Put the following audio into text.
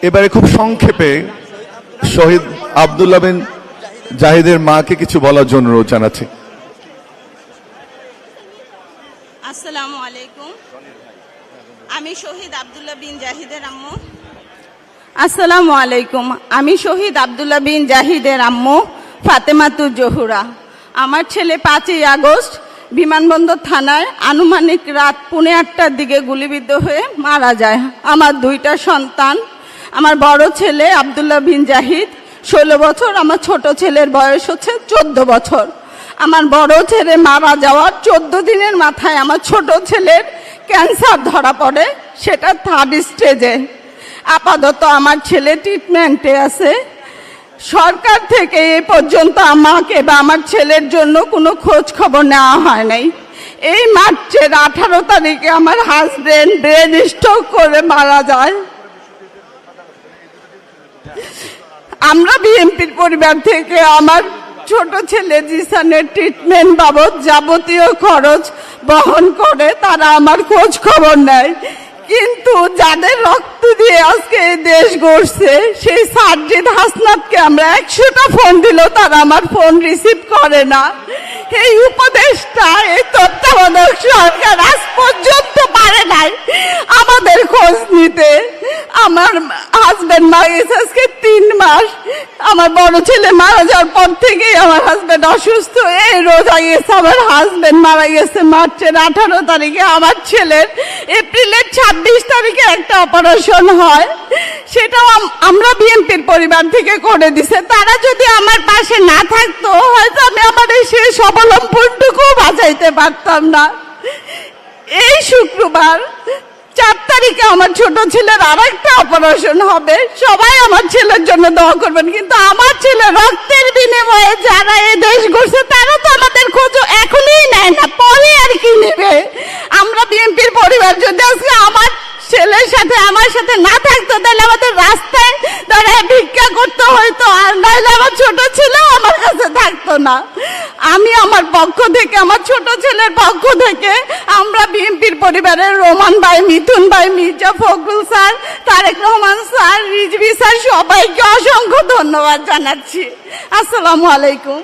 এবারে খুব সংক্ষেপে শহীদ আব্দুল্লাহ বিন জাহিদের মাকে কিছু বলার জন্য অনুরোধ জানাচ্ছি। আসসালামু আলাইকুম। আমি শহীদ আব্দুল্লাহ বিন জাহিদের আম্মু। আসসালামু আলাইকুম। আমি শহীদ আব্দুল্লাহ বিন জাহিদের আম্মু ফাতেমাতুজ জহুরা। আমার ছেলে 5ই আগস্ট বিমানবন্দর থানায় আনুমানিক রাত 8:45টার দিকে গুলিবিদ্ধ হয়ে মারা যায়। আমার 2টা সন্তান, আমার বড় ছেলে আব্দুল্লাহ বিন জাহিদ 16 বছর, আমার ছোট ছেলের বয়স হচ্ছে 14 বছর। আমার বড় ছেলে মারা যাওয়ার 14 দিনের মাথায় আমার ছোট ছেলের ক্যান্সার ধরা পড়ে, সেটা 3rd স্টেজে। আপাতত আমার ছেলে ট্রিটমেন্টে আছে। সরকার থেকে এ পর্যন্ত আমাকে বা আমার ছেলের জন্য কোনো খোঁজ খবর নেওয়া হয় নাই। এই মার্চের 18 তারিখে আমার হাজবেন্ড ব্রেন স্ট্রোক করে মারা যায়। আমরা বিএনপির পরিবার থেকে আমার ছোট ছেলে জিসানের ট্রিটমেন্ট বাবদ যাবতীয় খরচ বহন করে, তারা আমার খোঁজ খবর নেয়। কিন্তু যাদের রক্ত দিয়ে আজকে এই দেশ গড়ছে সেই সার্জিদ হাসনাতকে আমরা 100টা ফোন দিলেও তারা আমার ফোন রিসিভ করে না। এই উপদেশটা, এই তত্ত্বাবধায়ক সরকার আজ পর্যন্ত পারে নাই আমাদের খোঁজ নিতে। আমার হাজবেন্ড মারা গেছে আজকে 3 মাস। আমার বড় ছেলে মারা যাওয়ার পর থেকেই আমার হাজবেন্ড অসুস্থ। এই রোজা গেছে আমার হাজবেন্ড মারা গেছে মার্চের 18 তারিখে। আমার ছেলের এপ্রিলের 26 তারিখে একটা অপারেশন হয়, সেটাও আমরা বিএনপির পরিবার থেকে করে দিছে। তারা যদি আমার পাশে না থাকতো হয়তো আমি আমার এই শেষ অবলম্বনটুকু বাঁচাইতে পারতাম না। এই শুক্রবার 4 তারিখে আমার ছোট ছেলের আরেকটা অপারেশন হবে। সবাই আমার ছেলের জন্য দোয়া করবেন, কিন্তু আমার ছেলে রক্তের বিনিময়ে যারা এই দেশ গড়ছে তারা তো আমাদের খোঁজ এখনই নেয় না, পরে আর কি নেবে। আমরা বিএনপির পরিবার যদি আজকে আমার ছেলের সাথে আমার সাথে না থাকতো তাহলে আমাদের রাস্তায় দাঁড়ায় ভিক্ষা করতে হইতো, আর নাহলে আমার ছোট ছেলেও আমার কাছে থাকতো না। আমি আমার পক্ষ থেকে, আমার ছোট ছেলের পক্ষ থেকে আমরা বিএনপির পরিবারের রোমান ভাই, মিথুন ভাই, Mirza Fakhrul sir, Tarek Rahman sir, Rizvi sir, সবাইকে অসংখ্য ধন্যবাদ জানাচ্ছি। আসসালামু আলাইকুম।